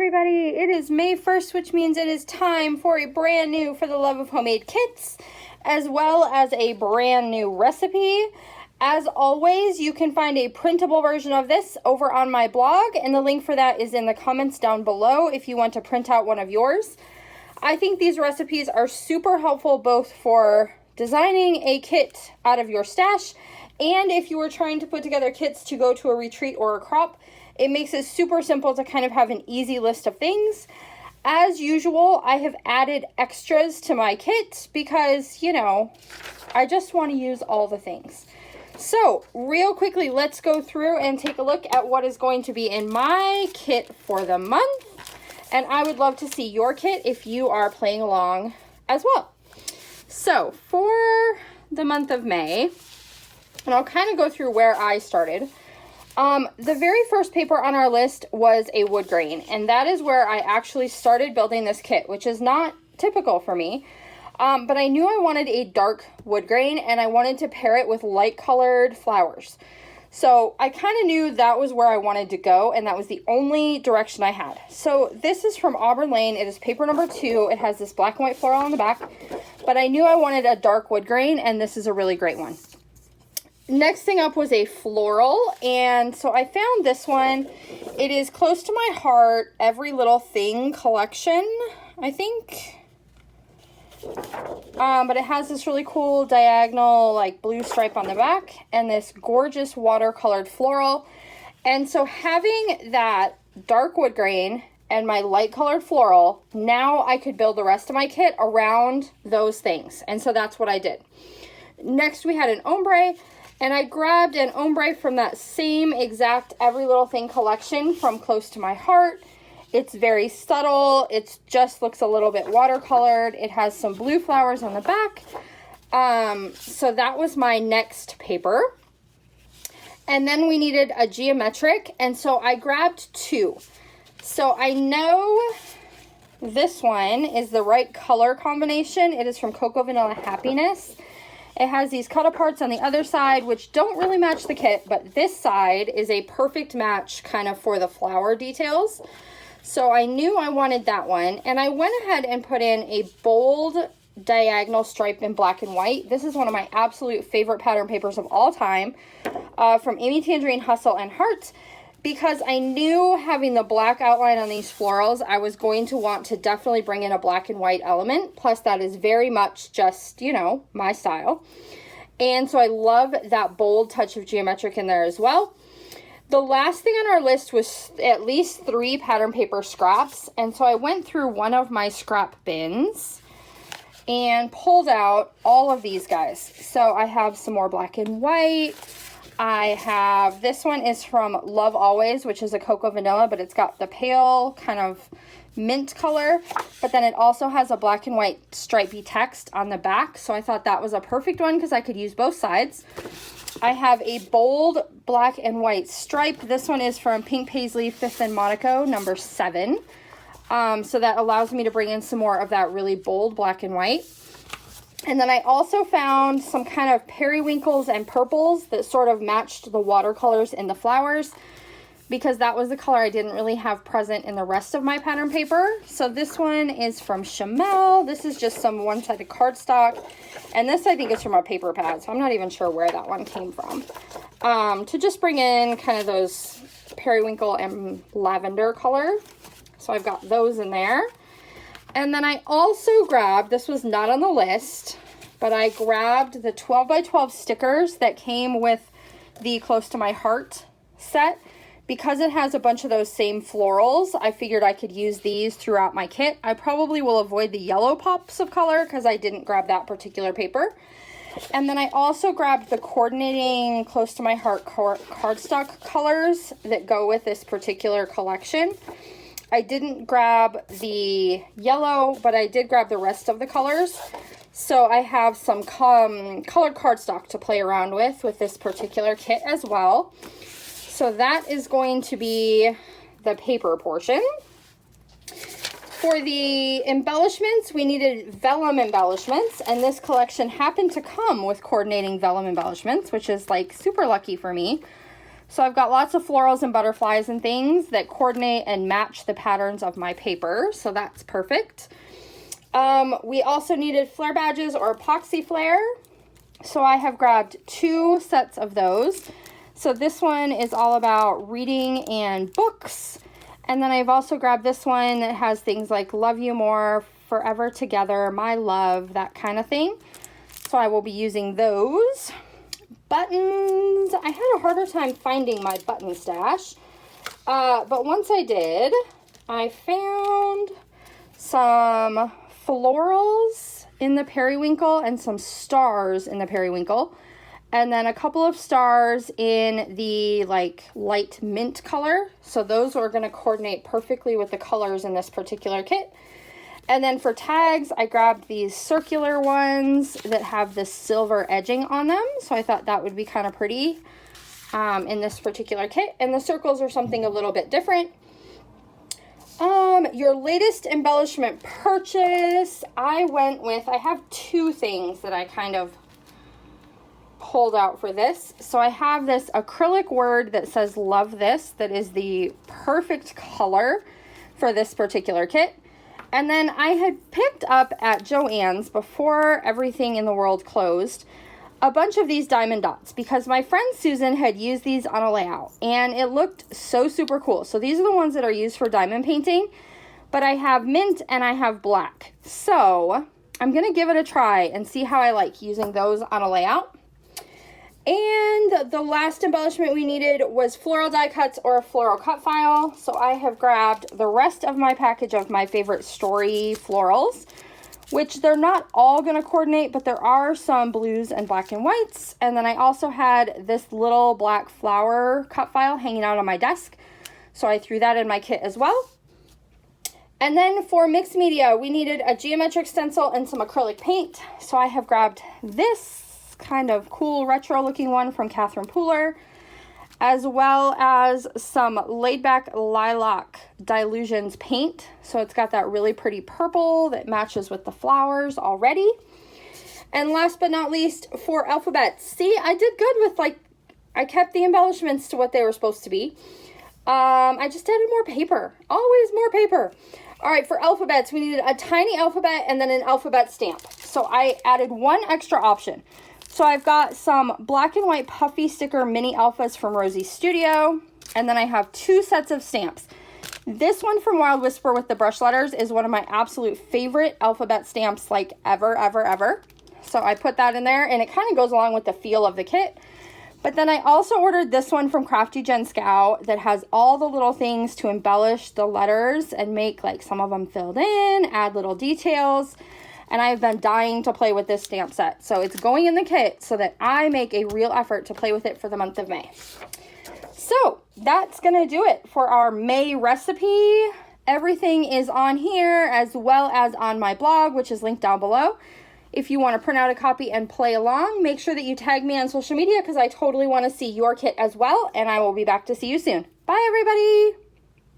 everybody, it is May 1st, which means it is time for a brand new For the Love of Homemade kits, as well as a brand new recipe. As always, you can find a printable version of this over on my blog, and the link for that is in the comments down below if you want to print out one of yours. I think these recipes are super helpful both for designing a kit out of your stash, and if you were trying to put together kits to go to a retreat or a crop. It makes it super simple to kind of have an easy list of things. As usual, I have added extras to my kit because, you know, I just want to use all the things. So, real quickly, let's go through and take a look at what is going to be in my kit for the month. And I would love to see your kit if you are playing along as well. So, for the month of May, and I'll kind of go through where I started. The very first paper on our list was a wood grain, and that is where I actually started building this kit, which is not typical for me. But I knew I wanted a dark wood grain, and I wanted to pair it with light colored flowers. So I kind of knew that was where I wanted to go, and that was the only direction I had. So this is from Auburn Lane. It is paper number 2. It has this black and white floral on the back, but I knew I wanted a dark wood grain, and this is a really great one. Next thing up was a floral, and so I found this one. It is close to my heart, Every Little Thing collection, I think. But it has this really cool diagonal, like, blue stripe on the back, and this gorgeous watercolored floral. And so having that dark wood grain and my light colored floral, now I could build the rest of my kit around those things. And so that's what I did. Next, we had an ombre. And I grabbed an ombre from that same exact Every Little Thing collection from Close to My Heart. It's very subtle. It just looks a little bit watercolored. It has some blue flowers on the back. So that was my next paper. And then we needed a geometric. And so I grabbed 2. So I know this one is the right color combination. It is from Cocoa Vanilla Happiness. It has these cut aparts on the other side, which don't really match the kit, but this side is a perfect match kind of for the flower details. So I knew I wanted that one, and I went ahead and put in a bold diagonal stripe in black and white. This is one of my absolute favorite pattern papers of all time, from Amy Tangerine Hustle and Heart. Because I knew having the black outline on these florals, I was going to want to definitely bring in a black and white element. Plus, that is very much just, you know, my style. And so I love that bold touch of geometric in there as well. The last thing on our list was at least 3 pattern paper scraps. And so I went through one of my scrap bins and pulled out all of these guys. So I have some more black and white. I have, this one is from Love Always, which is a cocoa vanilla, but it's got the pale kind of mint color, but then it also has a black and white stripy text on the back, so I thought that was a perfect one because I could use both sides. I have a bold black and white stripe. This one is from Pink Paisley Fifth and Monaco, number 7. So that allows me to bring in some more of that really bold black and white. And then I also found some kind of periwinkles and purples that sort of matched the watercolors in the flowers, because that was the color I didn't really have present in the rest of my pattern paper. So this one is from Chamel. This is just some one-sided cardstock. And this I think is from a paper pad, so I'm not even sure where that one came from. To just bring in kind of those periwinkle and lavender color. So I've got those in there. And then I also grabbed, this was not on the list, but I grabbed the 12 by 12 stickers that came with the Close to My Heart set. Because it has a bunch of those same florals, I figured I could use these throughout my kit. I probably will avoid the yellow pops of color because I didn't grab that particular paper. And then I also grabbed the coordinating Close to My Heart cardstock colors that go with this particular collection. I didn't grab the yellow, but I did grab the rest of the colors. So I have some colored cardstock to play around with this particular kit as well. So that is going to be the paper portion. For the embellishments, we needed vellum embellishments, and this collection happened to come with coordinating vellum embellishments, which is like super lucky for me. So I've got lots of florals and butterflies and things that coordinate and match the patterns of my paper. So that's perfect. We also needed flare badges or epoxy flare. So I have grabbed 2 sets of those. So this one is all about reading and books. And then I've also grabbed this one that has things like love you more, forever together, my love, that kind of thing. So I will be using those. Buttons, I had a harder time finding my button stash, but once I did, I found some florals in the periwinkle and some stars in the periwinkle, and then a couple of stars in the like light mint color. So those are going to coordinate perfectly with the colors in this particular kit. And then for tags, I grabbed these circular ones that have this silver edging on them. So I thought that would be kind of pretty in this particular kit. And the circles are something a little bit different. Your latest embellishment purchase, I have 2 things that I kind of pulled out for this. So I have this acrylic word that says love this, that is the perfect color for this particular kit. And then I had picked up at Joann's before everything in the world closed a bunch of these diamond dots because my friend Susan had used these on a layout and it looked so super cool. So these are the ones that are used for diamond painting, but I have mint and I have black. So I'm going to give it a try and see how I like using those on a layout. And the last embellishment we needed was floral die cuts or a floral cut file. So I have grabbed the rest of my package of my favorite story florals, which they're not all going to coordinate, but there are some blues and black and whites. And then I also had this little black flower cut file hanging out on my desk. So I threw that in my kit as well. And then for mixed media, we needed a geometric stencil and some acrylic paint. So I have grabbed this kind of cool retro looking one from Catherine Pooler, as well as some laid back lilac Dilutions paint. So it's got that really pretty purple that matches with the flowers already. And last but not least, for alphabets. See, I did good with I kept the embellishments to what they were supposed to be. I just added more paper, always more paper. All right, for alphabets, we needed a tiny alphabet and then an alphabet stamp. So I added 1 extra option. So I've got some black and white puffy sticker mini alphas from Rosie's Studio. And then I have 2 sets of stamps. This one from Wild Whisper with the brush letters is one of my absolute favorite alphabet stamps ever. So I put that in there and it kind of goes along with the feel of the kit. But then I also ordered this one from Crafty Jen Scout that has all the little things to embellish the letters and make some of them filled in, add little details. And I've been dying to play with this stamp set. So it's going in the kit so that I make a real effort to play with it for the month of May. So that's going to do it for our May recipe. Everything is on here as well as on my blog, which is linked down below. If you want to print out a copy and play along, make sure that you tag me on social media because I totally want to see your kit as well. And I will be back to see you soon. Bye, everybody.